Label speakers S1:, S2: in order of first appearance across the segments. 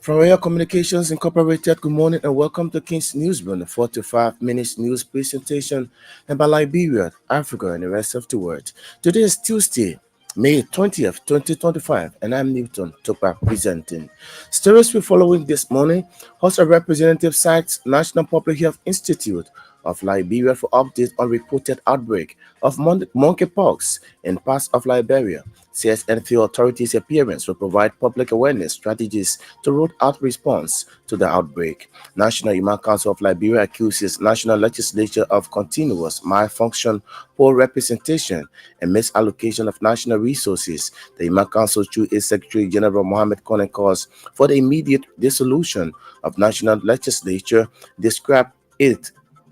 S1: From Royal Communications Incorporated, good morning and welcome to King's Newsroom, the 45 minutes news presentation about Liberia, Africa, and the rest of the world. Today is Tuesday, May 20th, 2025, and I'm Newton Topa presenting. Stories we're following this morning: House of Representatives cites National Public Health Institute of Liberia for updates on reported outbreak of monkeypox in parts of Liberia. Says NFA authorities' appearance will provide public awareness strategies to roll out response to the outbreak. National Human Council of Liberia accuses National Legislature of continuous malfunction, poor representation, and misallocation of national resources. The Human Council, through its Secretary General Mohammed Kone, calls for the immediate dissolution of National Legislature, described it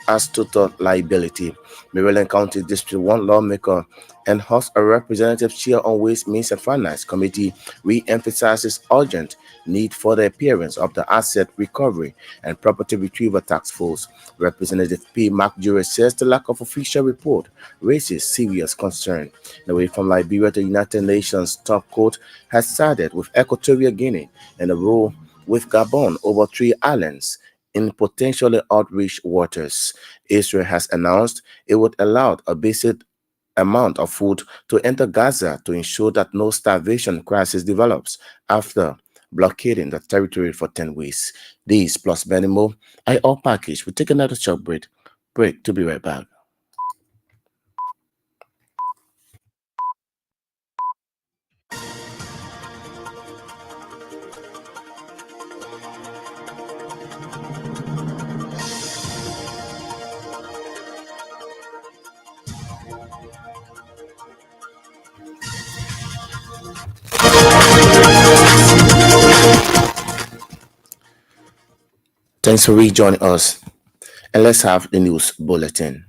S1: as total liability. Maryland County District 1 lawmaker and House of Representatives Chair on Ways, Means and Finance Committee re-emphasizes urgent need for the appearance of the Asset Recovery and Property Retrieval Task Force. Representative P. Mark Jury says the lack of official report raises serious concern. Away from Liberia, the United Nations top court has sided with Equatorial Guinea in a row with Gabon over 3 islands in potentially outreach waters. Israel has announced it would allow a basic amount of food to enter Gaza to ensure that no starvation crisis develops after blockading the territory for 10 weeks. These plus many more are all packaged. We'll take another short break to be right back. Thanks for rejoining us, and let's have the news bulletin.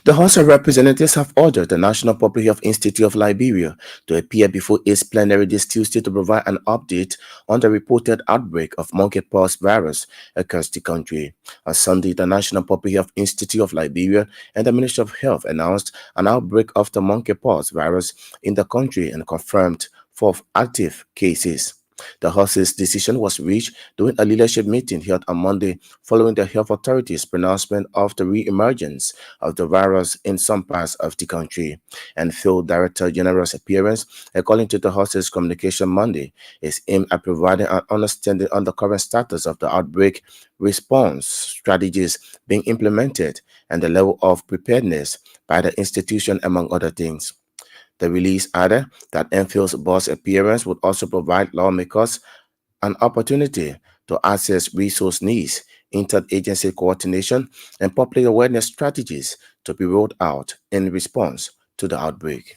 S1: The House of Representatives have ordered the National Public Health Institute of Liberia to appear before its plenary this Tuesday to provide an update on the reported outbreak of monkeypox virus across the country. On Sunday, the National Public Health Institute of Liberia and the Ministry of Health announced an outbreak of the monkeypox virus in the country and confirmed 4 active cases. The House's decision was reached during a leadership meeting held on Monday following the health authorities' pronouncement of the re-emergence of the virus in some parts of the country. And Phil Director General's appearance, according to the House's communication Monday, is aimed at providing an understanding on the current status of the outbreak, response strategies being implemented, and the level of preparedness by the institution, among other things. The release added that Enfield's boss appearance would also provide lawmakers an opportunity to assess resource needs, interagency coordination, and public awareness strategies to be rolled out in response to the outbreak.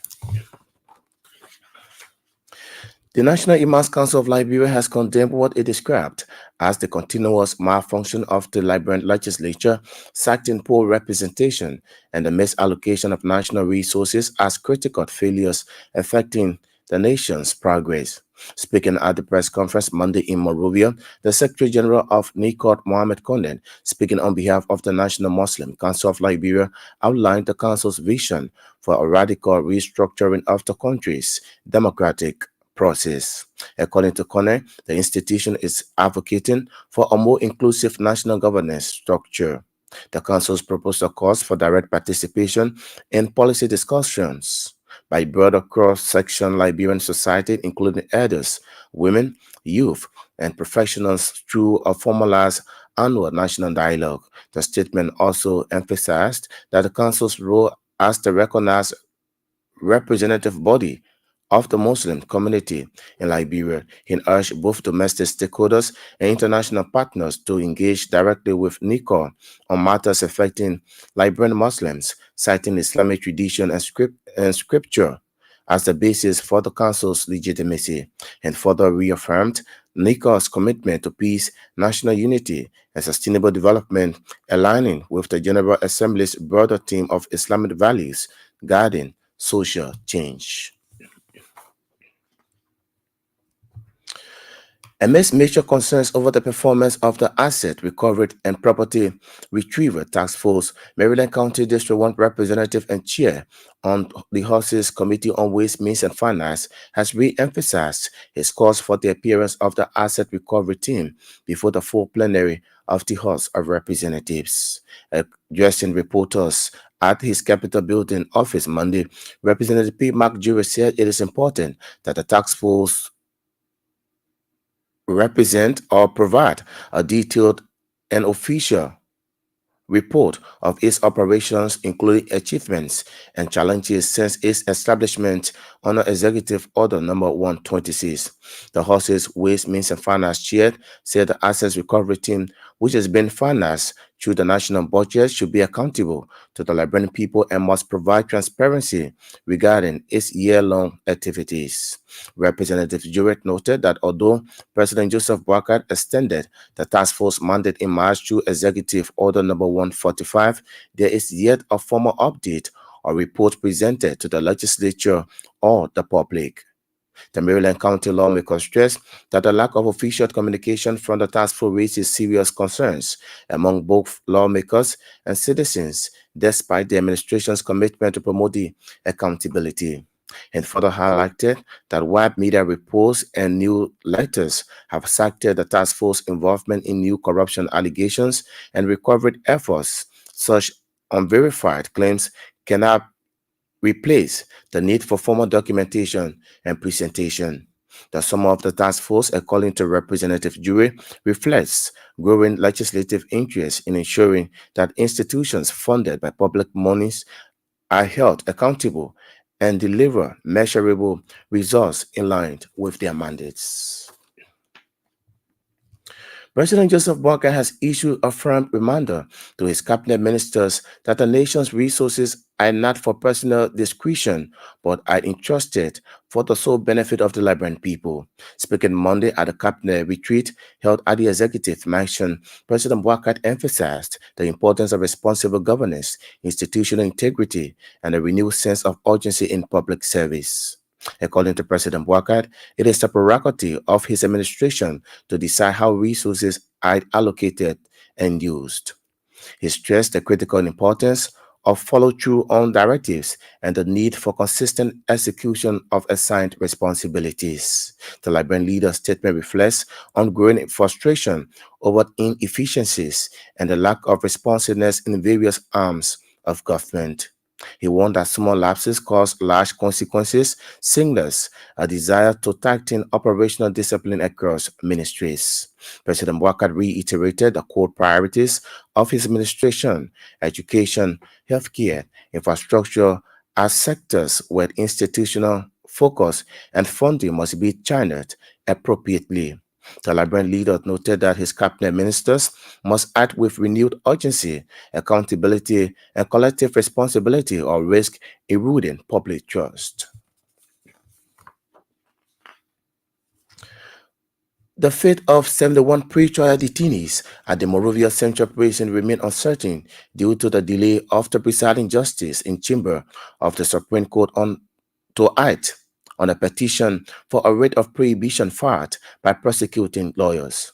S1: The National Imams Council of Liberia has condemned what it described as the continuous malfunction of the Liberian legislature, citing poor representation and the misallocation of national resources as critical failures affecting the nation's progress. Speaking at the press conference Monday in Monrovia, the Secretary General of NICOT, Mohammed Konden, speaking on behalf of the National Muslim Council of Liberia, outlined the Council's vision for a radical restructuring of the country's democratic process. According to Kone, the institution is advocating for a more inclusive national governance structure. The Council's proposal calls for direct participation in policy discussions, by a broader cross-section Liberian society, including elders, women, youth, and professionals through a formalized annual national dialogue. The statement also emphasized that the Council's role as the recognized representative body of the Muslim community in Liberia. He urged both domestic stakeholders and international partners to engage directly with NICOR on matters affecting Liberian Muslims, citing Islamic tradition and scripture as the basis for the Council's legitimacy, and further reaffirmed NICOR's commitment to peace, national unity, and sustainable development, aligning with the General Assembly's broader theme of Islamic values guiding social change. Amidst major concerns over the performance of the Asset Recovery and Property Retrieval Task Force, Maryland County District 1 Representative and Chair on the House's Committee on Waste, Means and Finance has re-emphasized his calls for the appearance of the Asset Recovery Team before the full plenary of the House of Representatives. Addressing reporters at his Capitol Building office Monday, Representative P. Mark Jury said it is important that the task force represent or provide a detailed and official report of its operations, including achievements and challenges since its establishment under Executive Order Number 126. The Horses Waste, Means and Finance Chair said the Assets Recovery Team, which has been financed through the national budget, should be accountable to the Liberian people and must provide transparency regarding its year-long activities. Representative Jurek noted that although President Joseph Boakai extended the task force mandate in March through Executive Order Number 145, there is yet a formal update or report presented to the legislature or the public. The Maryland County lawmakers stressed that the lack of official communication from the task force raises serious concerns among both lawmakers and citizens, despite the administration's commitment to promoting accountability, and further highlighted that wide media reports and new letters have cited the task force involvement in new corruption allegations and recovery efforts. Such unverified claims cannot replace the need for formal documentation and presentation. The sum of the task force, according to Representative Jury, reflects growing legislative interest in ensuring that institutions funded by public monies are held accountable and deliver measurable results in line with their mandates. President Joseph Boakai has issued a firm reminder to his cabinet ministers that the nation's resources are not for personal discretion, but are entrusted for the sole benefit of the Liberian people. Speaking Monday at a cabinet retreat held at the executive mansion, President Boakai emphasized the importance of responsible governance, institutional integrity, and a renewed sense of urgency in public service. According to President Boakai, it is the prerogative of his administration to decide how resources are allocated and used. He stressed the critical importance of follow-through on directives and the need for consistent execution of assigned responsibilities. The Liberian leader's statement reflects ongoing frustration over inefficiencies and the lack of responsiveness in various arms of government. He warned that small lapses cause large consequences, signals a desire to tighten operational discipline across ministries. President Boakai reiterated the core priorities of his administration: education, healthcare, infrastructure as sectors where institutional focus and funding must be channeled appropriately. The Liberian leader noted that his cabinet ministers must act with renewed urgency, accountability, and collective responsibility or risk eroding public trust. The fate of 71 pre-trial detainees at the Morovia Central Prison remain uncertain due to the delay of the presiding justice in chamber of the Supreme Court to act on a petition for a writ of prohibition filed by prosecuting lawyers.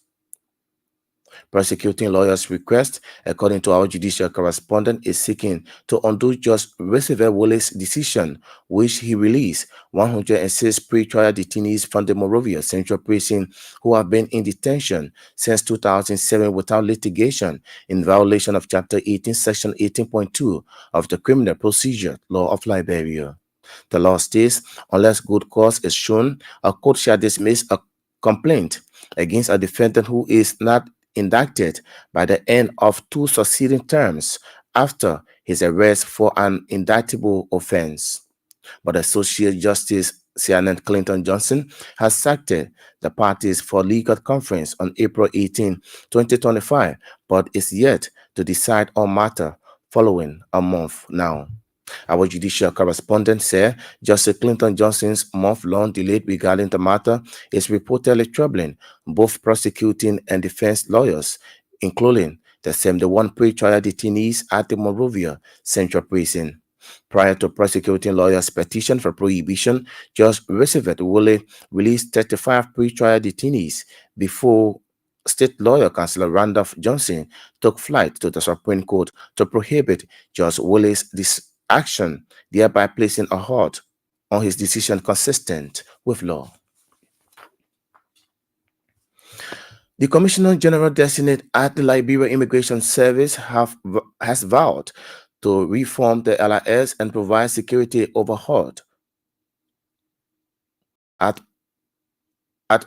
S1: Prosecuting lawyers' request, according to our judicial correspondent, is seeking to undo Judge Roosevelt Wallace's decision, which he released 106 pre-trial detainees from the Morovia Central Prison who have been in detention since 2007 without litigation in violation of Chapter 18, Section 18.2 of the Criminal Procedure Law of Liberia. The law states unless good cause is shown, a court shall dismiss a complaint against a defendant who is not indicted by the end of two succeeding terms after his arrest for an indictable offense. But Associate Justice Sianet Clinton Johnson has cited the parties for legal conference on April 18, 2025, but is yet to decide on matter following a month now. Our judicial correspondent said Justice Clinton Johnson's month-long delay regarding the matter is reportedly troubling both prosecuting and defense lawyers, including the 71 pre-trial detainees at the Monrovia Central Prison. Prior to prosecuting lawyers' petition for prohibition, Judge Roosevelt Woolley released 35 pre-trial detainees before State Lawyer Councilor Randolph Johnson took flight to the Supreme Court to prohibit Judge Woolley's action, thereby placing a halt on his decision consistent with law. The Commissioner General designate at the Liberia Immigration Service has vowed to reform the LIS and provide security overhaul at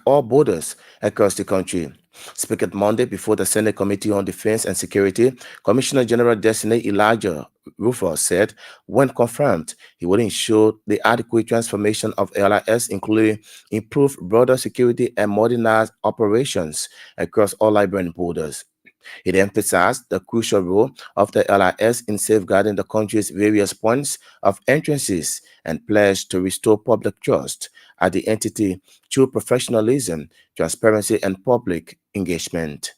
S1: all borders across the country. Speaking Monday before the Senate Committee on Defense and Security, Commissioner General Designate Elijah Rufus said when confirmed, he would ensure the adequate transformation of LIS, including improved border security and modernized operations across all Liberian borders. It emphasized the crucial role of the LIS in safeguarding the country's various points of entrances and pledged to restore public trust at the entity through professionalism, transparency, and public engagement.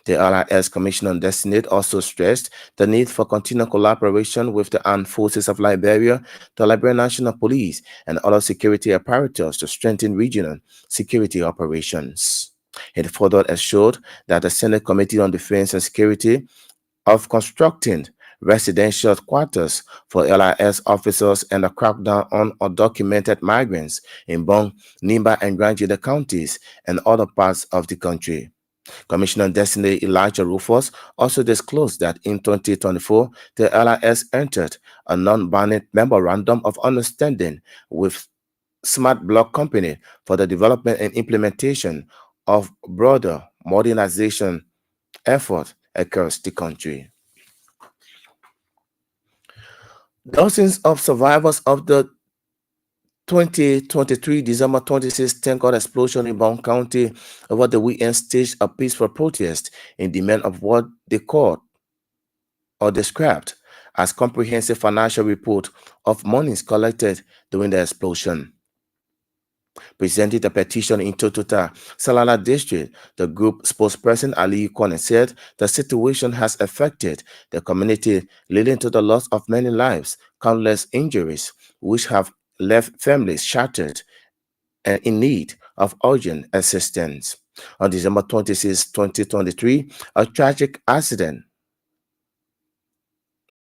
S1: The LIS Commissioner Designate also stressed the need for continued collaboration with the armed forces of Liberia, the Liberian National Police, and other security apparatus to strengthen regional security operations. It further assured that the Senate Committee on Defense and Security of constructing residential quarters for LIS officers and a crackdown on undocumented migrants in Bong, Nimba, and Grangida counties and other parts of the country. Commissioner Designate Elijah Rufus also disclosed that in 2024, the LIS entered a non-binding memorandum of understanding with Smart Block Company for the development and implementation of broader modernization efforts across the country. Dozens of survivors of the 2023 December 26 tanker explosion in Brown County over the weekend staged a peaceful protest in demand of what they called or described as comprehensive financial report of monies collected during the explosion. Presented a petition in Totota, Salala District, the group spokesperson Ali Kone said the situation has affected the community, leading to the loss of many lives, countless injuries, which have left families shattered and in need of urgent assistance. On December 26, 2023, a tragic accident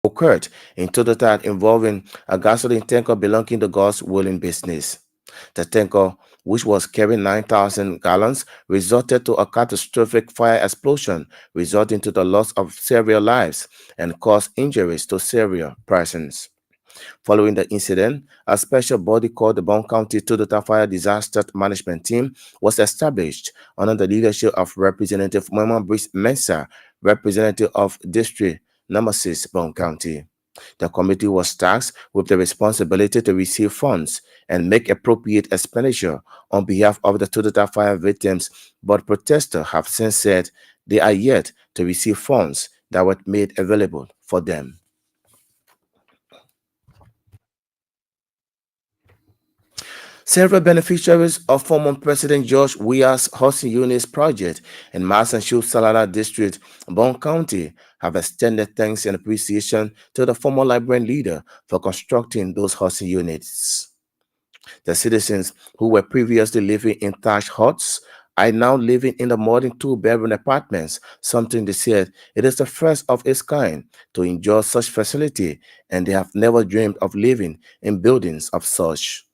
S1: occurred in Totota involving a gasoline tanker belonging to God's Willing Business. The tanker, which was carrying 9,000 gallons, resulted to a catastrophic fire explosion, resulting to the loss of several lives and caused injuries to several persons. Following the incident, a special body called the Bond County Totota Fire Disaster Management Team was established under the leadership of Representative Mama Brice Mensah, representative of District Number 6, Bond County. The committee was tasked with the responsibility to receive funds and make appropriate expenditure on behalf of the Totota fire victims, but protesters have since said they are yet to receive funds that were made available for them. Several beneficiaries of former President George Weah's housing units project in Massachusetts Salada District, Bond County, have extended thanks and appreciation to the former Liberian leader for constructing those housing units. The citizens who were previously living in thatched huts are now living in the modern two-bedroom apartments, something they said it is the first of its kind to enjoy such facility, and they have never dreamed of living in buildings of such.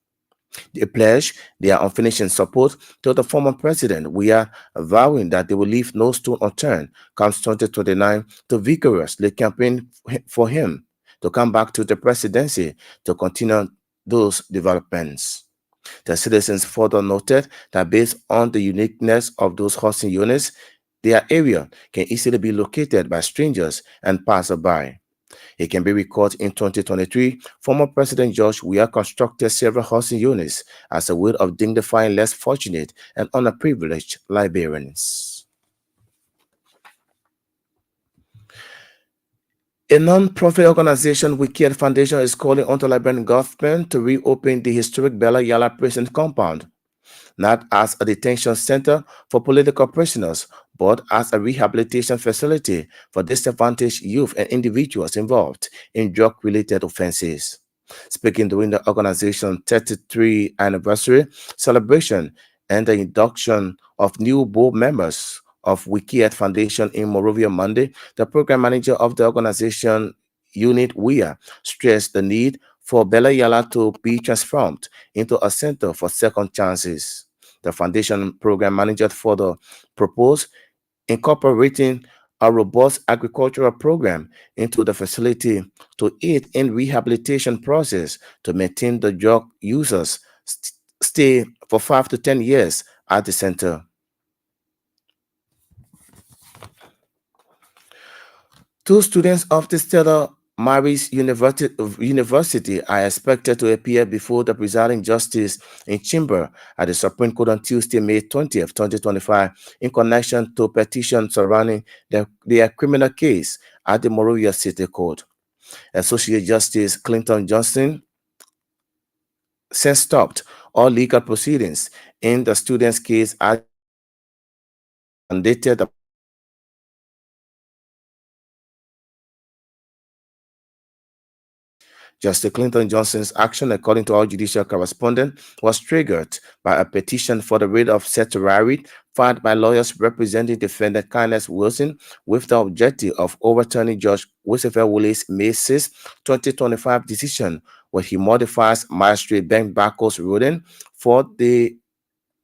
S1: They pledge their unfinished support to the former president. We are vowing that they will leave no stone unturned comes 2029 to vigorously campaign for him to come back to the presidency to continue those developments. The citizens further noted that based on the uniqueness of those hosting units, their area can easily be located by strangers and passerby. It can be recalled in 2023, former President George Weah constructed several housing units as a way of dignifying less fortunate and underprivileged Liberians. A non-profit organization, Wicked Foundation, is calling on the Liberian government to reopen the historic Bella Yala prison compound, not as a detention center for political prisoners, but as a rehabilitation facility for disadvantaged youth and individuals involved in drug-related offenses. Speaking during the organization's 33th anniversary celebration and the induction of new board members of Wikiet Foundation in Morovia Monday, the program manager of the organization, Unit WIA, stressed the need for Bella Yala to be transformed into a center for second chances. The foundation program manager further proposed incorporating a robust agricultural program into the facility to aid in rehabilitation process to maintain the drug users stay for 5 to 10 years at the center. Two students of the Stella Maris University are expected to appear before the presiding justice in chamber at the Supreme Court on Tuesday, May 20th, 2025, in connection to petition surrounding their criminal case at the Morovia City Court. Associate Justice Clinton Johnson since stopped all legal proceedings in the student's case as mandated the Justice Clinton Johnson's action, according to our judicial correspondent, was triggered by a petition for the writ of certiorari filed by lawyers representing defendant Kenneth Wilson with the objective of overturning Judge Christopher Willis' May 6, 2025 decision, where he modifies Magistrate Ben Baco's ruling for the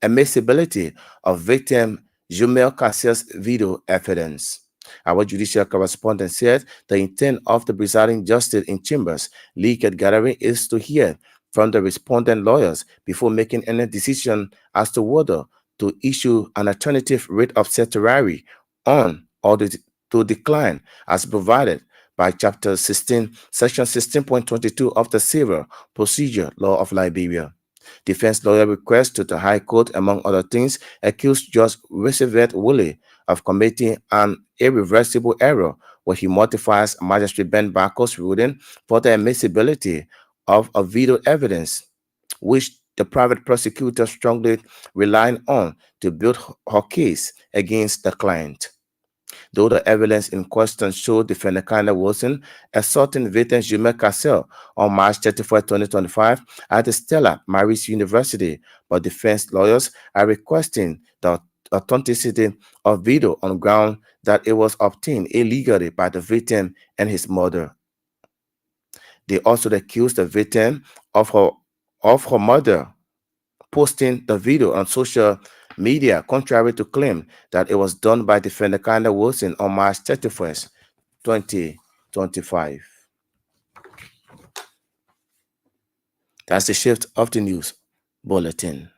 S1: admissibility of victim Jumel Cassier's video evidence. Our judicial correspondent said the intent of the presiding justice in chambers leaked gathering is to hear from the respondent lawyers before making any decision as to whether to issue an alternative writ of certiorari on or to decline as provided by Chapter 16, Section 16.22 of the Civil Procedure Law of Liberia. Defense lawyer requests to the High Court, among other things, accused Judge Roosevelt Woolley of committing an irreversible error where he modifies Magistrate Ben Baco's ruling for the admissibility of a video evidence, which the private prosecutor strongly relied on to build her case against the client. Though the evidence in question showed defendant Kenneth Wilson assaulting victim Jumel Cassell on March 31, 2025 at the Stella Maris University, but defense lawyers are requesting the authenticity of video on ground that it was obtained illegally by the victim and his mother. They also accused the victim of her mother posting the video on social media, contrary to claim that it was done by defendant Kenneth Wilson on March 31st, 2025. That's the shift of the news bulletin.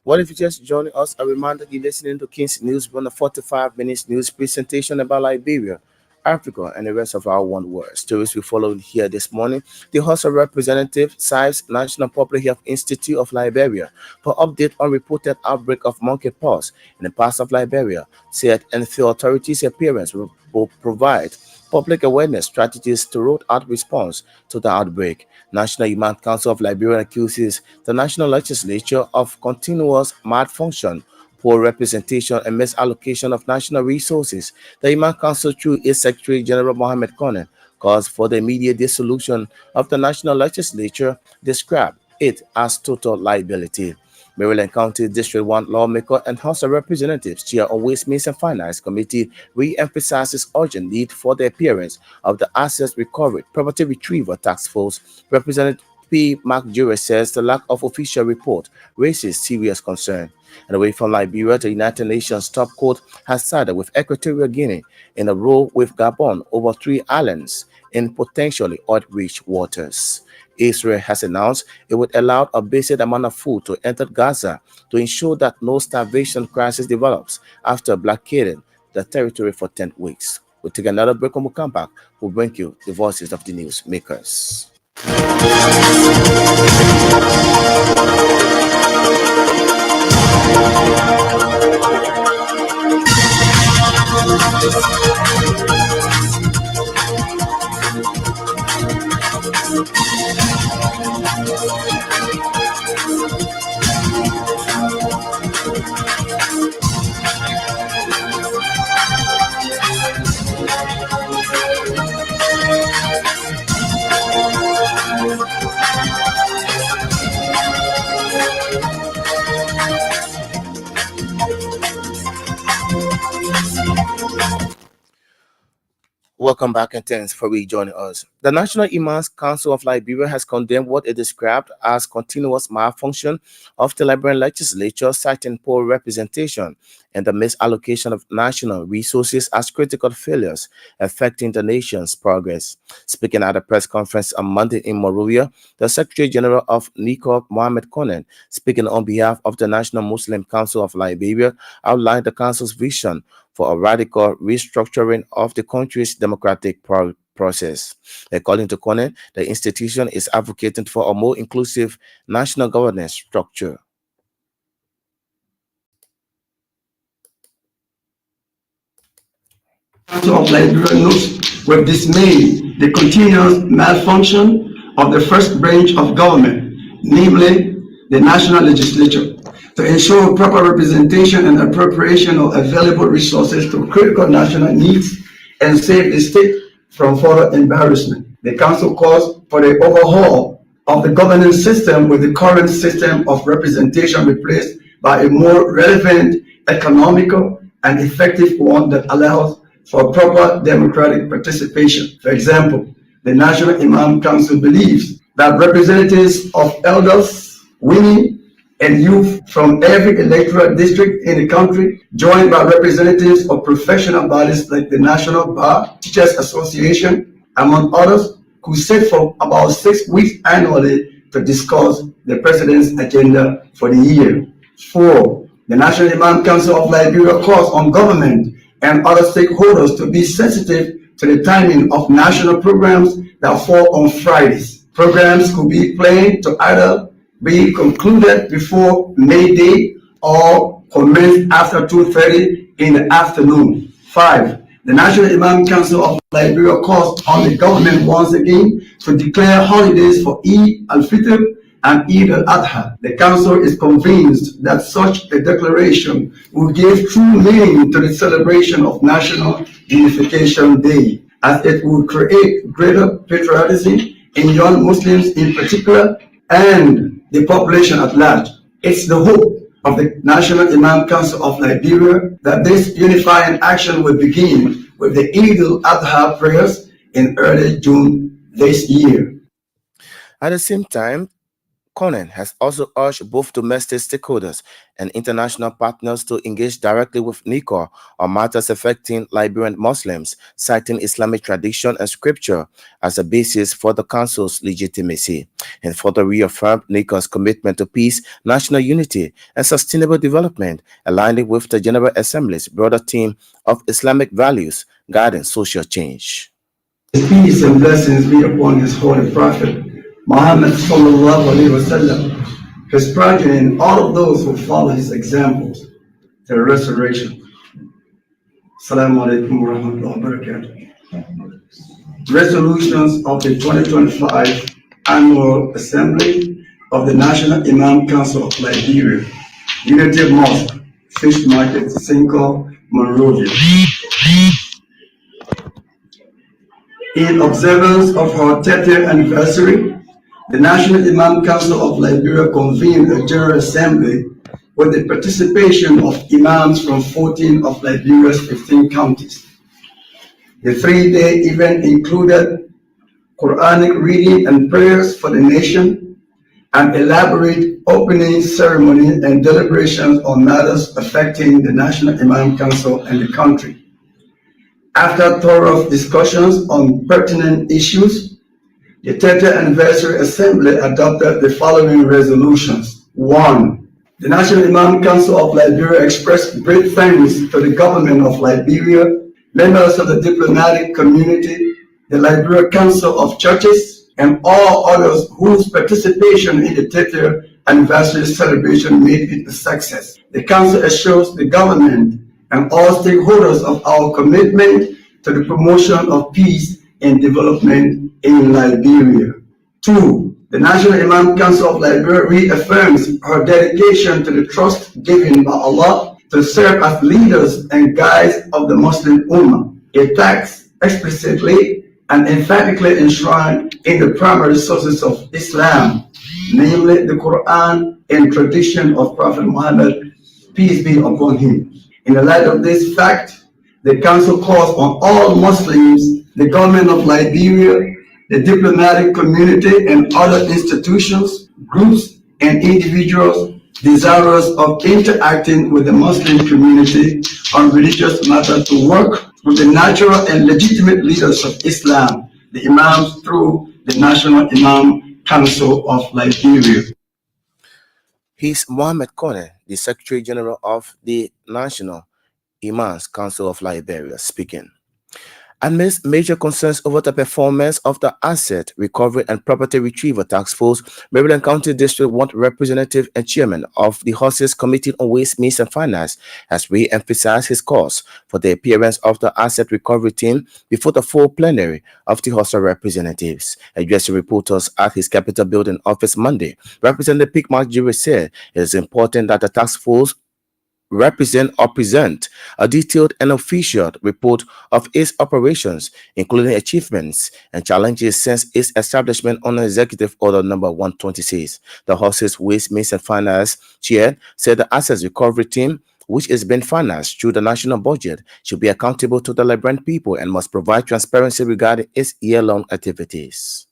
S1: What if you just joining us? A reminder you're listening to King's News, on a 45 minutes news presentation about Liberia, Africa, and the rest of our one world. Stories we followed here this morning. The House of Representatives cites National Public Health Institute of Liberia for update on reported outbreak of monkeypox in the parts of Liberia, said NFL authorities' appearance will provide public awareness strategies to roll out response to the outbreak. National Human Council of Liberia accuses the national legislature of continuous malfunction poor representation and misallocation of national resources, the Imam Council, through its Secretary General Mohammed Konen, calls for the immediate dissolution of the National Legislature, described it as total liability. Maryland County District 1 lawmaker and House of Representatives Chair of Waste, Means and Finance Committee re-emphasizes urgent need for the appearance of the Assets Recovery Property Retrieval Task Force. Representative P. Mark Jure says the lack of official report raises serious concern. And away from Liberia, the United Nations top court has sided with Equatorial Guinea in a row with Gabon over 3 islands in potentially oil-rich waters. Israel has announced it would allow a basic amount of food to enter Gaza to ensure that no starvation crisis develops after blockading the territory for 10 weeks. We'll take another break when we come back. We'll bring you the voices of the news makers. Welcome back and thanks for rejoining us. The National Imams Council of Liberia has condemned what it described as continuous malfunction of the Liberian legislature, citing poor representation and the misallocation of national resources as critical failures affecting the nation's progress. Speaking at a press conference on Monday in Monrovia, the Secretary General of NICOP, Mohammed Konen, speaking on behalf of the National Muslim Council of Liberia, outlined the council's vision for a radical restructuring of the country's democratic process. According to Konen, the institution is advocating for a more inclusive national governance structure.
S2: Council of Liberia notes with dismay the continuous malfunction of the first branch of government, namely the national legislature, to ensure proper representation and appropriation of available resources to critical national needs and save the state from further embarrassment. The council calls for the overhaul of the governance system, with the current system of representation replaced by a more relevant, economical, and effective one that allows for proper democratic participation. For example, the National Imam Council believes that representatives of elders, women, and youth from every electoral district in the country, joined by representatives of professional bodies like the National Bar Teachers Association, among others, could sit for about 6 weeks annually to discuss the president's agenda for the year. 4. The National Imam Council of Liberia calls on government and other stakeholders to be sensitive to the timing of national programs that fall on Fridays. Programs could be planned to either be concluded before May Day or commence after 2:30 in the afternoon. 5. The National Imam Council of Liberia calls on the government once again to declare holidays for Eid al-Fitr and Eid al-Adha. The council is convinced that such a declaration will give true meaning to the celebration of National Unification Day, as it will create greater patriotism in young Muslims in particular and the population at large. It's the hope of the National Imam Council of Liberia that this unifying action will begin with the Eid al-Adha prayers in early June this year.
S1: At the same time, Konen has also urged both domestic stakeholders and international partners to engage directly with NICOR on matters affecting Liberian Muslims, citing Islamic tradition and scripture as a basis for the Council's legitimacy, and further reaffirmed NICOR's commitment to peace, national unity, and sustainable development, aligning with the General Assembly's broader theme of Islamic values guiding social change.
S2: Peace and blessings be upon His holy prophet Muhammad sallallahu alaihi wasallam, his progeny, and all of those who follow his examples to the resurrection. Assalamu alaikum wa rahmatullahi wa barakatuh. Resolutions of the 2025 Annual Assembly of the National Imam Council of Liberia, Unity Mosque, Fish Market, Cinco, Monrovia. In observance of her 30th anniversary, the National Imam Council of Liberia convened a General Assembly with the participation of imams from 14 of Liberia's 15 counties. The three-day event included Quranic reading and prayers for the nation, an elaborate opening ceremony and deliberations on matters affecting the National Imam Council and the country. After thorough discussions on pertinent issues, the 30th Anniversary Assembly adopted the following resolutions. 1. The National Imam Council of Liberia expressed great thanks to the government of Liberia, members of the diplomatic community, the Liberia Council of Churches, and all others whose participation in the 30th anniversary celebration made it a success. The Council assures the government and all stakeholders of our commitment to the promotion of peace and development in Liberia. 2. The National Imam Council of Liberia reaffirms her dedication to the trust given by Allah to serve as leaders and guides of the Muslim Ummah. It acts explicitly and emphatically enshrined in the primary sources of Islam, namely the Quran and tradition of Prophet Muhammad, peace be upon him. In the light of this fact, the Council calls on all Muslims, the government of Liberia, the diplomatic community, and other institutions, groups, and individuals desirous of interacting with the Muslim community on religious matters to work with the natural and legitimate leaders of Islam, the Imams, through the National Imam Council of Liberia.
S1: He's Mohammed Kone, the Secretary General of the National Imams Council of Liberia, speaking. Amidst major concerns over the performance of the Asset Recovery and Property Retrieval Task Force, Maryland County District 1 Representative and Chairman of the Horses Committee on Waste, Means and Finance has re-emphasized his cause for the appearance of the Asset Recovery team before the full plenary of the Horse Representatives. Addressing reporters at his Capitol Building office Monday, Representative Pigmark Jury said it is important that the task force present a detailed and official report of its operations, including achievements and challenges since its establishment on Executive Order Number 126. The Horses Waste, Means and Finance Chair said the Assets Recovery Team, which is being financed through the national budget, should be accountable to the Liberian people and must provide transparency regarding its year-long activities.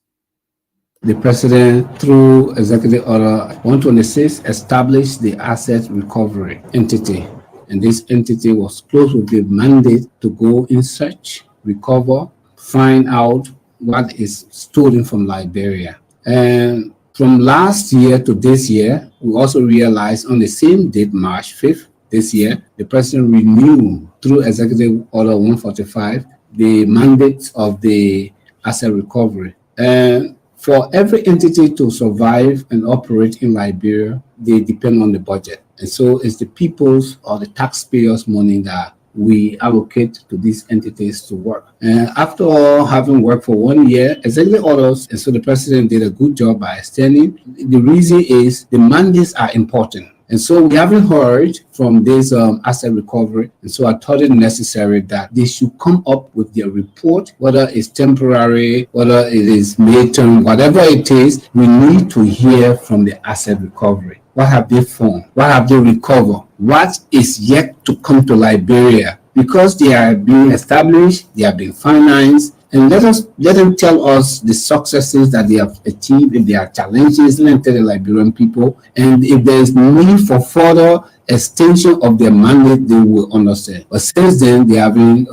S3: The President, through Executive Order 126, established the Asset Recovery Entity. And this entity was closed with the mandate to go in search, recover, find out what is stolen from Liberia. And from last year to this year, we also realized on the same date, March 5th, this year, the President renewed through Executive Order 145 the mandate of the Asset Recovery. And for every entity to survive and operate in Liberia, they depend on the budget. And so it's the people's or the taxpayers' money that we allocate to these entities to work. And after all, having worked for 1 year, executive orders, and so the President did a good job by extending. The reason is the mandates are important. And so we haven't heard from this asset recovery. And so I thought it necessary that they should come up with their report, whether it's temporary, whether it is midterm, whatever it is, we need to hear from the asset recovery. What have they found? What have they recovered? What is yet to come to Liberia? Because they are being established, they are being financed, and let them tell us the successes that they have achieved. If there are challenges, let them tell the Liberian people. And if there is need for further extension of their mandate, they will understand. But since then, they haven't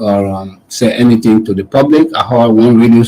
S3: said anything to the public. I heard one radio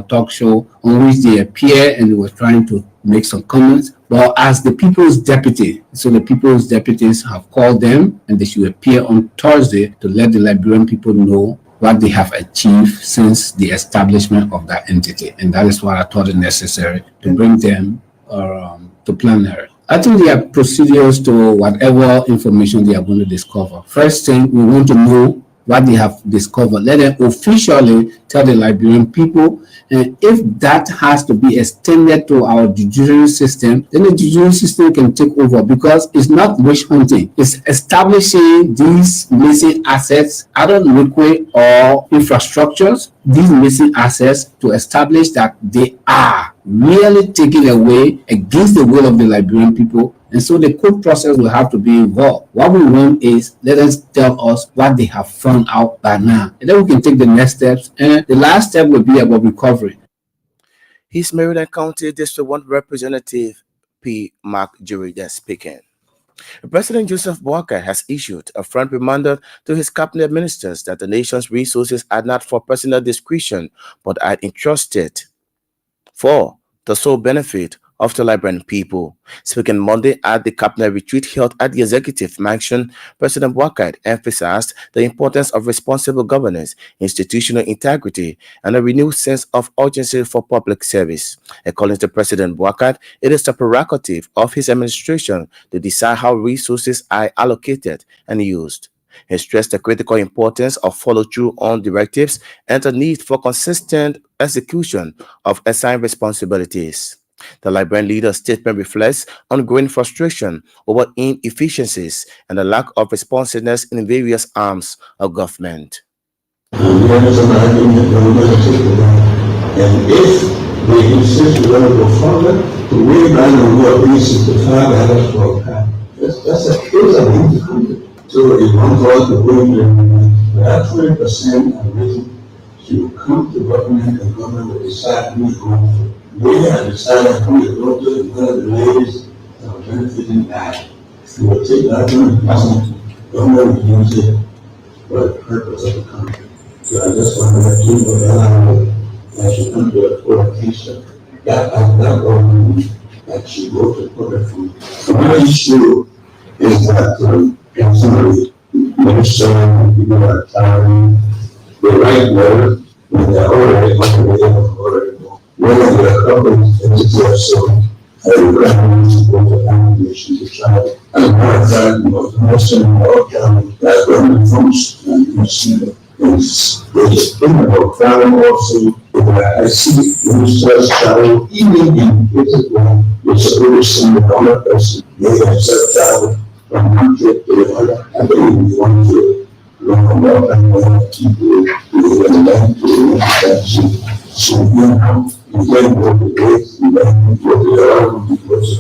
S3: talk show on which they appear and they were trying to make some comments. But as the people's deputy, so the people's deputies have called them and they should appear on Thursday to let the Liberian people know what they have achieved since the establishment of that entity. And that is what I thought it necessary to bring them to plenary. I think there are procedures to whatever information they are going to discover. First thing, we want to know what they have discovered. Let them officially tell the Liberian people. And if that has to be extended to our judiciary system, then the judiciary system can take over, because it's not witch hunting. It's establishing these missing assets, either liquid or infrastructures, these missing assets, to establish that they are really taken away against the will of the Liberian people. And so the court process will have to be involved. What we want is, let us tell us what they have found out by now. And then we can take the next steps. And the last step will be about recovery.
S1: His Maryland County District 1 Representative P. Mark Jurida speaking. President Joseph Boakai has issued a front reminder to his cabinet ministers that the nation's resources are not for personal discretion, but are entrusted for the sole benefit of the Liberian people. Speaking Monday at the cabinet retreat held at the executive mansion, President Boakai emphasized the importance of responsible governance, institutional integrity, and a renewed sense of urgency for public service. According to President Boakai, it is the prerogative of his administration to decide how resources are allocated and used. He stressed the critical importance of follow-through on directives and the need for consistent execution of assigned responsibilities. The Liberian leader's statement reflects ongoing frustration over inefficiencies and the lack of responsiveness in various arms of government.
S4: There is an argument that we're going to take it on. And if they insist we're going to go further, to way down on what $365 for a car, those are empty country. So if one calls the way that 20% are written to come to government, and government will decide who is going to. We have decided who is going to, and one of the ladies that are benefiting that. We will take that 20%, government will use it for the purpose of the country. So I just want to let you know that should come to a full attention. That government that should go to public food. My issue is that in some of the minister people are tiring, they write letters when they're already on the way of already. When they're a couple of entities or so, I would recommend to go to application to try it. As a matter of fact, most of them are county that government funds and consider. They just think about travel also. I see ministers travel even in places where you're supposed to send a dollar person. They accept travel from one trip to another. I think we want to learn about and want people who are learn to that. So you can go to this, you can go to the other, you go to the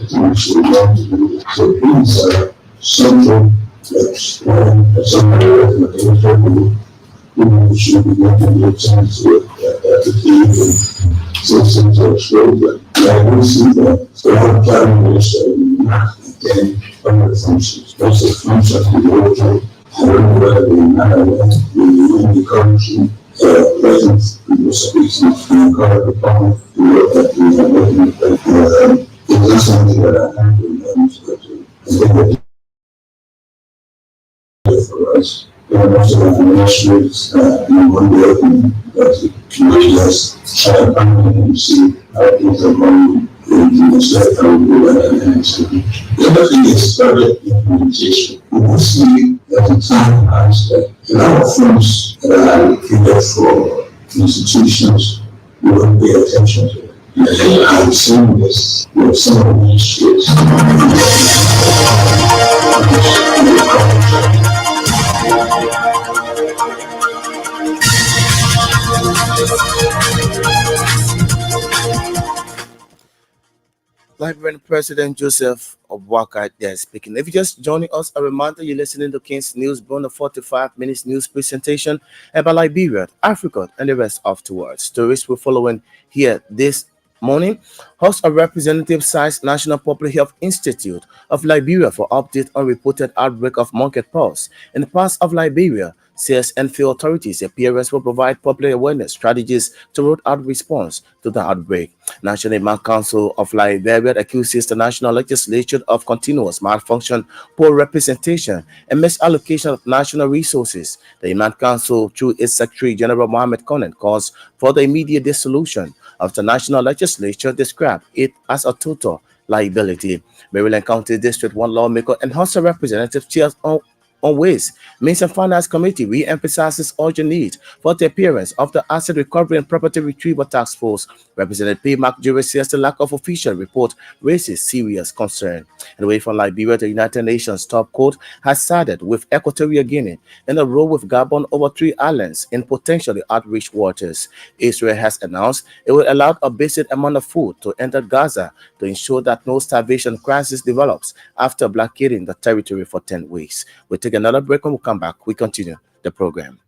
S4: I think we should learn to do it. So these are something that's somebody recommendation for you. We should be getting a chance to advocate and citizens of Australia. I do see that. So I'm planning this not getting other functions. That's the function of the water. I don't know whether they matter when the country presence in the species in the department to look at the it's something that I have to learn to do. For us. And also administrators in one building that we just try to and see how things are going in the set how we do it and so the other thing is project implementation. We will see at the time aspect. In our firms created for institutions, we will pay attention to it. And I'm seeing this with some of these shit.
S1: Liberian President Joseph Obwaka there speaking. If you're just joining us, a reminder you're listening to King's News, born a 45 minutes news presentation about Liberia, Africa, and the rest of the world. Stories we're following here this morning. Host of Representative-sized National Public Health Institute of Liberia for update on reported outbreak of monkeypox in the parts of Liberia. Says NFA authorities appearance will provide public awareness strategies to roll out response to the outbreak. National Imam Council of Liberia accuses the National Legislature of continuous malfunction, poor representation, and misallocation of national resources. The Imam Council, through its Secretary General Mohammed Konen, calls for the immediate dissolution of the National Legislature, described it as a total liability. Maryland County District 1 lawmaker and House of Representatives on Ways, Means and Finance Committee re-emphasizes urgent need for the appearance of the Asset Recovery and Property Retrieval Task Force. Representative P. Mark Jury says the lack of official report raises serious concern. And away from Liberia, the United Nations top court has sided with Equatorial Guinea in a row with Gabon over 3 islands in potentially outreach waters. Israel has announced it will allow a basic amount of food to enter Gaza to ensure that no starvation crisis develops after blockading the territory for 10 weeks. We'll take another break. When we come back, we continue the program.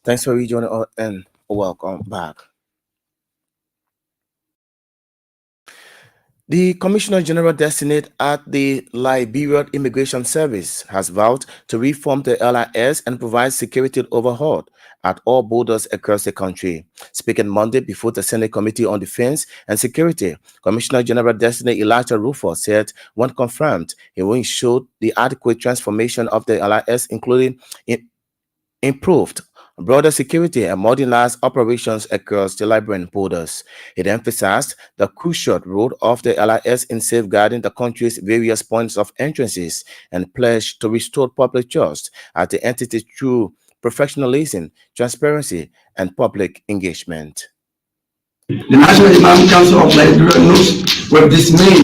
S1: Thanks for rejoining us and welcome back. The Commissioner General Designate at the Liberian Immigration Service has vowed to reform the LIS and provide security overhaul at all borders across the country. Speaking Monday before the Senate Committee on Defense and Security, Commissioner General Designate Elijah Rufus said when confirmed, he will ensure the adequate transformation of the LIS, including improved broader security and modernized operations across the Liberian borders. It emphasized the crucial role of the LIS in safeguarding the country's various points of entrances and pledged to restore public trust at the entity through professionalism, transparency, and public engagement.
S2: The National Imam Council of Liberia notes with dismay.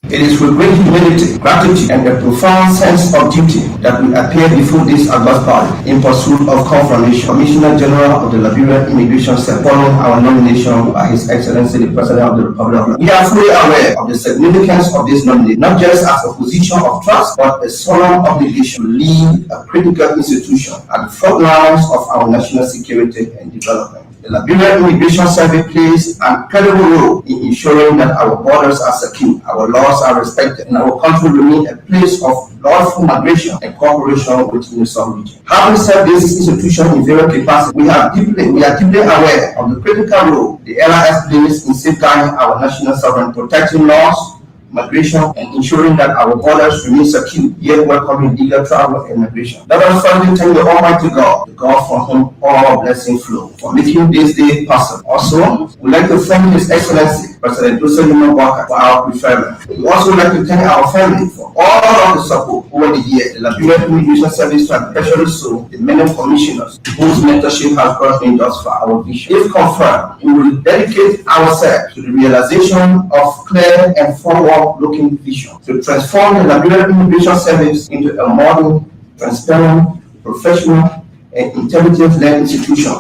S2: It is with great humility, gratitude, and a profound sense of duty that we appear before this august body in pursuit of confirmation. Commissioner General of the Liberian Immigration Service, following our nomination by His Excellency the President of the Republic of Liberia. We are fully aware of the significance of this nomination, not just as a position of trust, but a solemn obligation to lead a critical institution at the front lines of our national security and development. The Liberian Immigration Service plays an credible role in ensuring that our borders are secure, our laws are respected, and our country remains a place of lawful migration and cooperation within the sub-region. Having served this institution in various capacities, we are deeply aware of the critical role the LIS plays in safeguarding our national sovereignty, protecting laws, migration, and ensuring that our borders remain secure, yet welcoming legal travel and migration. Let us finally thank the Almighty God, the God from whom all blessings flow, for making this day possible. Also, we'd like to thank His Excellency, President Joseph Baka, for our preferment. We also like to thank our family for all of the support over the years. The Liberian Immigration Service, and especially so the many commissioners whose mentorship has brought in thus far our vision. If confirmed, we will dedicate ourselves to the realization of clear and forward-looking vision to transform the Liberian Immigration Service into a modern, transparent, professional, and intelligence-led institution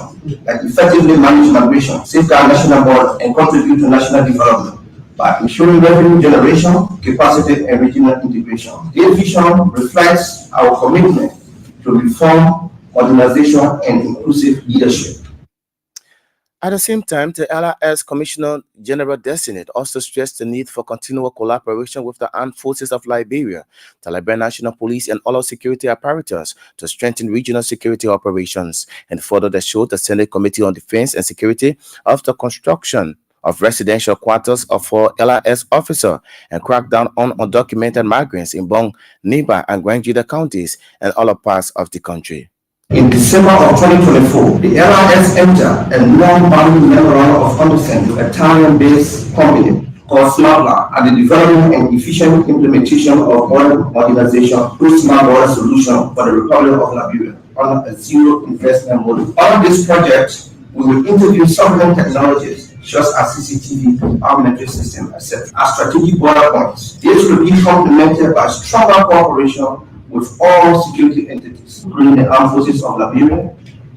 S2: that effectively manage migration, safeguard national borders, and contribute to national development by ensuring revenue generation, capacity, and regional integration. This vision reflects our commitment to reform, modernization, and inclusive leadership.
S1: At the same time, the LIS Commissioner General Designate also stressed the need for continual collaboration with the armed forces of Liberia, the Liberian National Police, and all security apparatus to strengthen regional security operations, and further assured the Senate Committee on Defense and Security of the construction of residential quarters for LIS officers and crack down on undocumented migrants in Bong, Niba, and Gwangjuda counties and other parts of the country.
S2: In December of 2024, the LIS entered a non-binding memorandum of understanding with a Italian-based company called SmartLab at the development and efficient implementation of modernization through smart border solution for the Republic of Liberia under a zero investment model. On this project, we will integrate sovereign technologies such as CCTV, biometric system, etc. as strategic border points. This will be complemented by stronger cooperation with all security entities, including the Armed Forces of Liberia,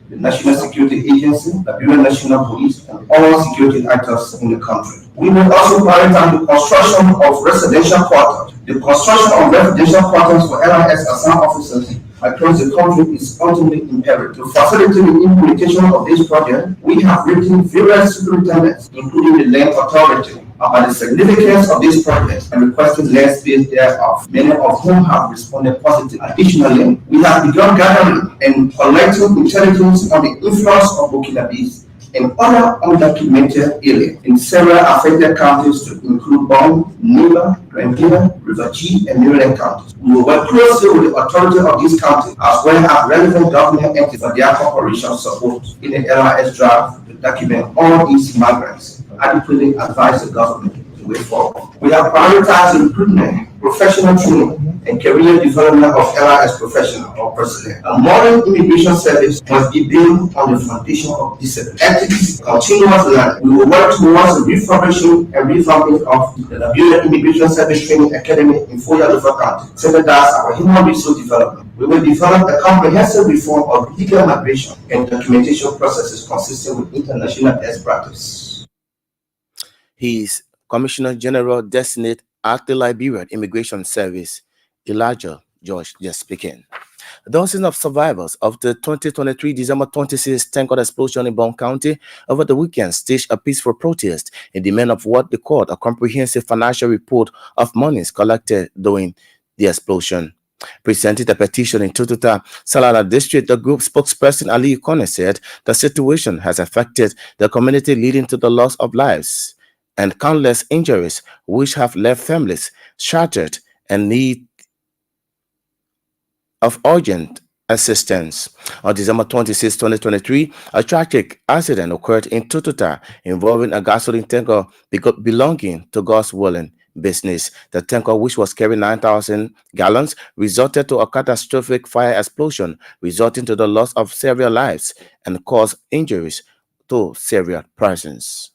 S2: the National Security Agency, Liberian National Police, and all security actors in the country. We will also prioritize the construction of residential quarters. The construction of residential quarters for LIS assigned officers across the country is ultimately imperative. To facilitate the implementation of this project, we have written various superintendents, including the Land Authority, about the significance of this project and requesting less space thereof, many of whom have responded positively. Additionally, we have begun gathering and collecting intelligence on the influx of Burkinabes in other undocumented areas in several affected counties to include Broom, Niba, Grenville, River G, and Maryland counties. We will work closely with the authorities of these counties as well as relevant government entities for their cooperation support in the LRS draft to document all these migrants, adequately advise the government to way forward. We have prioritized recruitment, professional training, and career development of LRS professional or personnel. A modern immigration service must be built on the foundation of discipline, ethics, continuous learning. We will work towards the refurbishing and revamping of the Liberia Immigration Service Training Academy in Foya Lofa County, standardize our human resource development. We will develop a comprehensive reform of legal migration and documentation processes consistent with international best practice.
S1: He is Commissioner General Designate at the Liberian Immigration Service, Elijah George, just speaking. Dozens of survivors of the 2023 December 26 tanker explosion in Broom County over the weekend staged a peaceful protest in demand of what they called a comprehensive financial report of monies collected during the explosion. Presented a petition in Tututa, Salala District, the group spokesperson Ali Kone said the situation has affected the community, leading to the loss of lives and countless injuries, which have left families shattered and need of urgent assistance. On December 26, 2023, a tragic accident occurred in Tututa involving a gasoline tanker belonging to God's Willing Business. The tanker, which was carrying 9,000 gallons, resulted to a catastrophic fire explosion, resulting to the loss of several lives and caused injuries to several persons.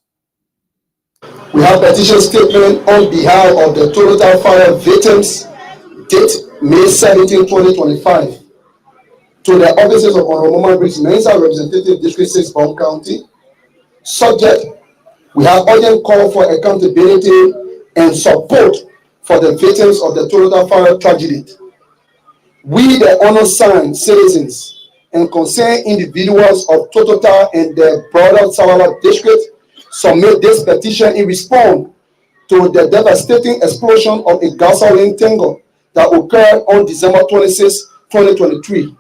S5: We have petition statement on behalf of the Toronto Fire victims, date May 17, 2025, to the offices of Honorable Mama Briggs Mensa, Representative District 6, Brown County. Subject, we have urgent call for accountability and support for the victims of the Toronto Fire tragedy. We, the honor-signed citizens and concerned individuals of Totota and the broader Salala District, submit this petition in response to the devastating explosion of a gasoline tanker that occurred on December 26, 2023.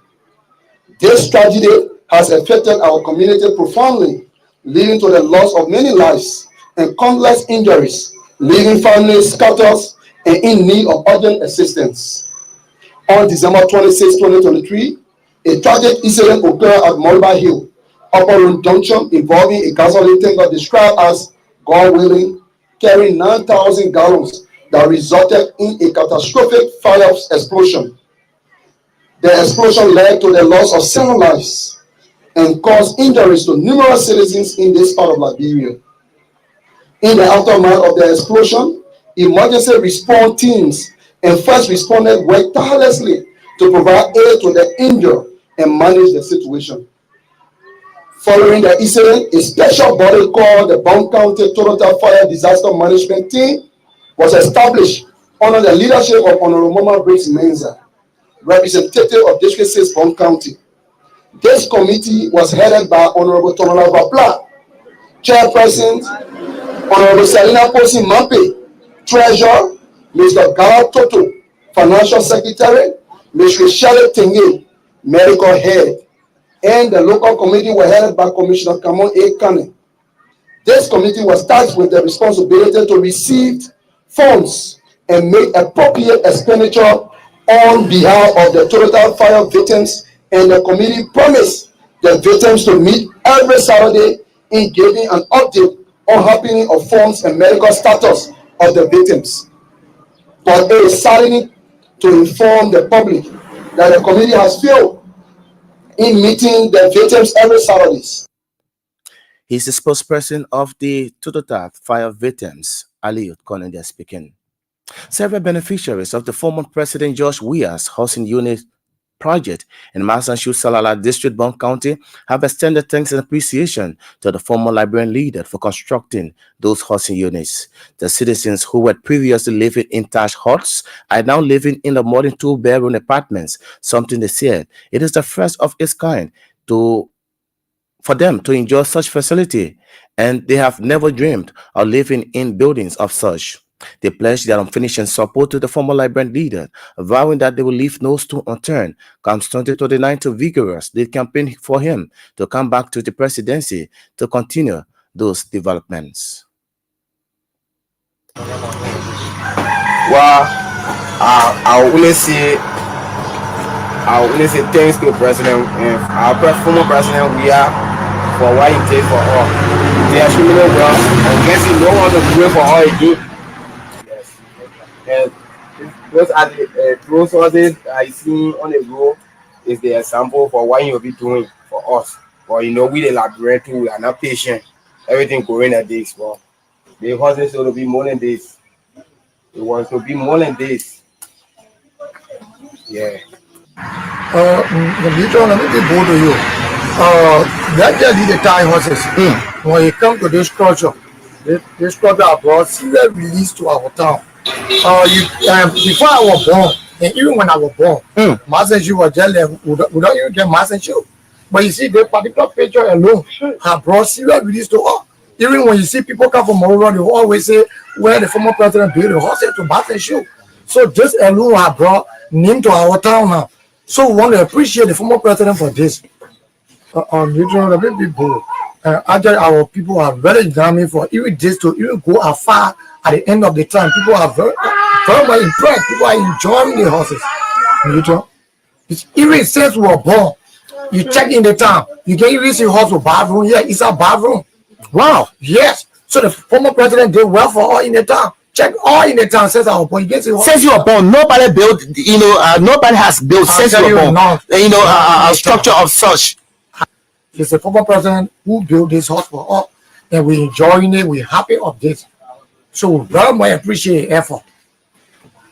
S5: This tragedy has affected our community profoundly, leading to the loss of many lives and countless injuries, leaving families scattered and in need of urgent assistance. On December 26, 2023, a tragic incident occurred at Moriba Hill, Upper Room Junction, involving a gasoline tanker described as God willing, carrying 9,000 gallons that resulted in a catastrophic fire explosion. The explosion led to the loss of 7 lives and caused injuries to numerous citizens in this part of Liberia. In the aftermath of the explosion, emergency response teams and first responders worked tirelessly to provide aid to the injured and manage the situation. Following the incident, a special body called the Brown County Toronto Fire Disaster Management Team was established under the leadership of Honorable Mama Briggs Mensa, representative of District 6 Brown County. This committee was headed by Honorable Tonola Vapla, Chairperson, Honorable Selina Posi Mampe, Treasurer, Mr. Gala Toto, Financial Secretary, Mr. Charlotte Tenye, Medical Head, and the local committee were headed by Commissioner Kamon A. Kane. This committee was tasked with the responsibility to receive funds and make appropriate expenditure on behalf of the Toronto Fire victims, and the committee promised the victims to meet every Saturday in giving an update on happening of funds and medical status of the victims. But it is saddening to inform the public that the committee has failed in meeting the victims every Saturdays.
S1: He's the spokesperson of the Tututa Fire Victims, Ali Utkonendia speaking. Several beneficiaries of the former President George Weah's housing unit project in Massachusetts Salala District, Brown County, have extended thanks and appreciation to the former Liberian leader for constructing those housing units. The citizens who were previously living in thatched huts are now living in the modern 2-bedroom apartments, something they said it is the first of its kind to for them to enjoy such facility, and they have never dreamed of living in buildings of such. They pledged their unfinished support to the former Liberian leader, vowing that they will leave no stone unturned. Comes 2029 to vigorous, they campaign for him to come back to the presidency to continue those developments.
S6: Well, I will only say thanks to the president and our former president we are for what he did for us. They are extremely well. I'm guessing no one will do it for all he did. Yes. And those are the resources I see on the road is the example for what he will be doing for us. But we the Liberian too, we are not patient. Everything going at this, but the horses will be more than this. It wants to be more than this. Yeah.
S5: Let me be bold to you. That just did the tie horses. When it comes to this culture, this culture abroad, serious release to our town. Before I was born, and even when I was born, Master Shoe was just like, we don't even get Master Shoe. But you see, the particular picture alone have brought serious release to us. Even when you see people come from all around, they always say where the former president built the horses to Master Shoe. So this alone have brought name to our town now. So we want to appreciate the former president for this. The big people, actually our people are very dynamic for even this to even go afar at the end of the time. People are very, very much impressed. People are enjoying the horses. It's even since we were born, you check in the town, you can even see horse with bathroom. Yeah, it's a bathroom. Wow, yes. So the former president did well for all in the town. Check all in the town since our born. You can see
S7: since you were born, nobody built. Nobody has built since you were born. A structure of such.
S5: It's the former president who built this house for us, and we enjoying it. We're happy of this. So we very much appreciate the effort.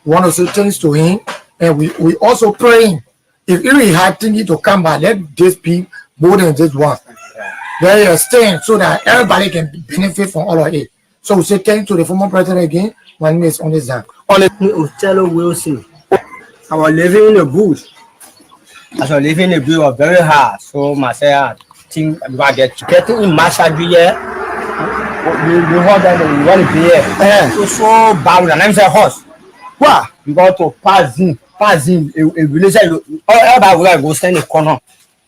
S5: We want to say thanks to him, and we also praying. If he really had thinking to come back, let this be more than this one. They stand so that everybody can benefit from all of it. So we say thanks to the former president again. My name is on this time.
S8: Othello Wilson. I was living in the bush. As I was living in the bush was very hard. So myself, I think I getting in Marshall here. The horse that we want to be here. So bad with an answer horse. Wow, you got to pass in a village. Everybody will go stand in the corner.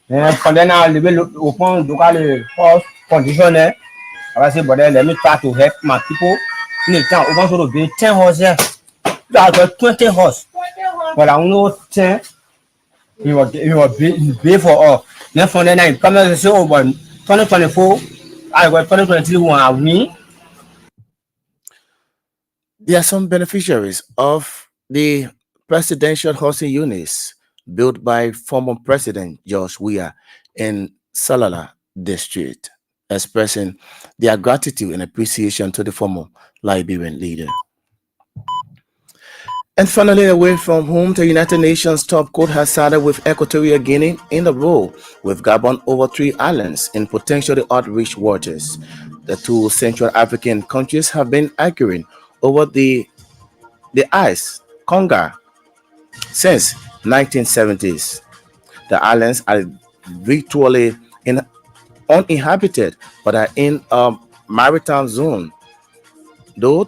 S8: And from then I will open the horse condition there. I say, but then let me try to help my people in the town. Open to be 10 horses. I got 20 horses. But I know 10. He was big for all. Then from then I come and say, oh, but 2024, I got 2023 one I win.
S1: There are some beneficiaries of the presidential housing units built by former President George Weah in Salala District, expressing their gratitude and appreciation to the former Liberian leader. And finally, away from home, the United Nations top court has sided with Equatorial Guinea in a row with Gabon over 3 islands in potentially outreach waters. The 2 Central African countries have been arguing over the ice Conga since 1970s. The islands are virtually uninhabited, but are in a maritime zone, though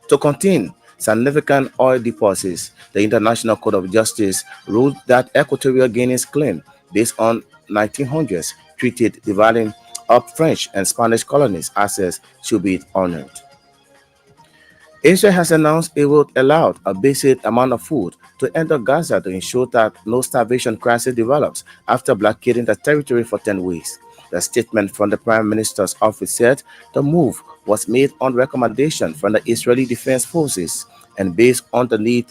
S1: to contain significant oil deposits. The International Court of Justice ruled that Equatorial Guinea's claim, based on 1900s treaty dividing up French and Spanish colonies' assets, should be honored. Israel has announced it will allow a basic amount of food to enter Gaza to ensure that no starvation crisis develops after blockading the territory for 10 weeks. The statement from the Prime Minister's office said the move was made on recommendation from the Israeli Defense Forces and based on the need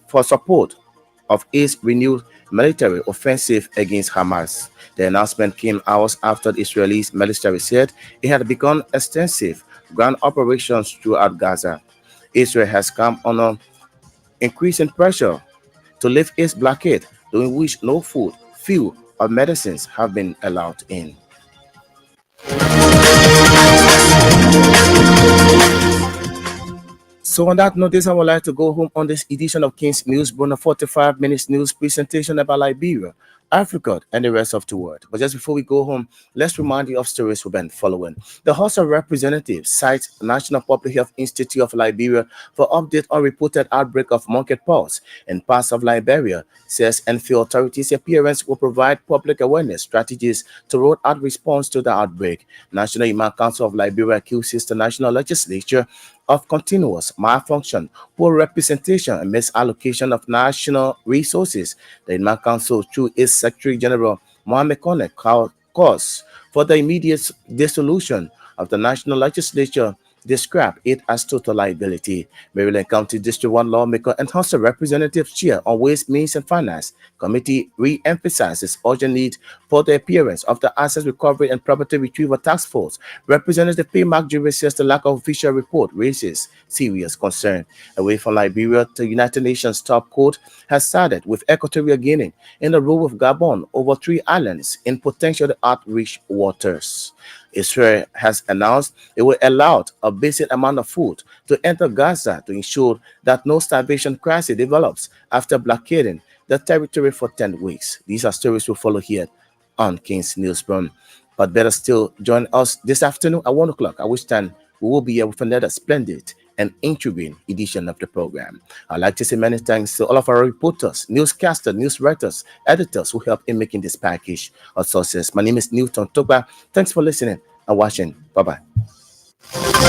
S1: for support of its renewed military offensive against Hamas. The announcement came hours after the Israeli military said it had begun extensive ground operations throughout Gaza. Israel has come under increasing pressure to lift its blockade, during which no food, fuel, or medicines have been allowed in. So on that notice, I would like to go home on this edition of King's News, a 45 minutes news presentation about Liberia. Africa, and the rest of the world. But just before we go home, let's remind you of stories we've been following. The House of Representatives cites National Public Health Institute of Liberia for update on reported outbreak of monkeypox in parts of Liberia, says NFA authorities' appearance will provide public awareness strategies to roll out response to the outbreak. National Imam Council of Liberia accuses the national legislature of continuous malfunction, poor representation, and misallocation of national resources. The Imam Council, through its Secretary General Mohamed Kone, calls for the immediate dissolution of the national legislature, described it as total liability. Maryland County District 1 lawmaker and House of Representatives Chair on Ways, Means and Finance Committee re-emphasizes urgent need for the appearance of the Asset Recovery and Property Retrieval Task Force. Representative P. Mark Jury says the lack of official report raises serious concern. Away from Liberia, the United Nations top court has sided with Equatorial Guinea in the rule of Gabon over 3 islands in potentially at-risk waters. Israel has announced it will allow a basic amount of food to enter Gaza to ensure that no starvation crisis develops after blockading the territory for 10 weeks. These are stories we'll follow here on King's Newsroom. But better still, join us this afternoon at 1 o'clock, at which time we will be here with another splendid and intriguing edition of the program. I'd like to say many thanks to all of our reporters, newscasters, news writers, editors who helped in making this package of sources. My name is Newton Toba. Thanks for listening and watching. Bye-bye.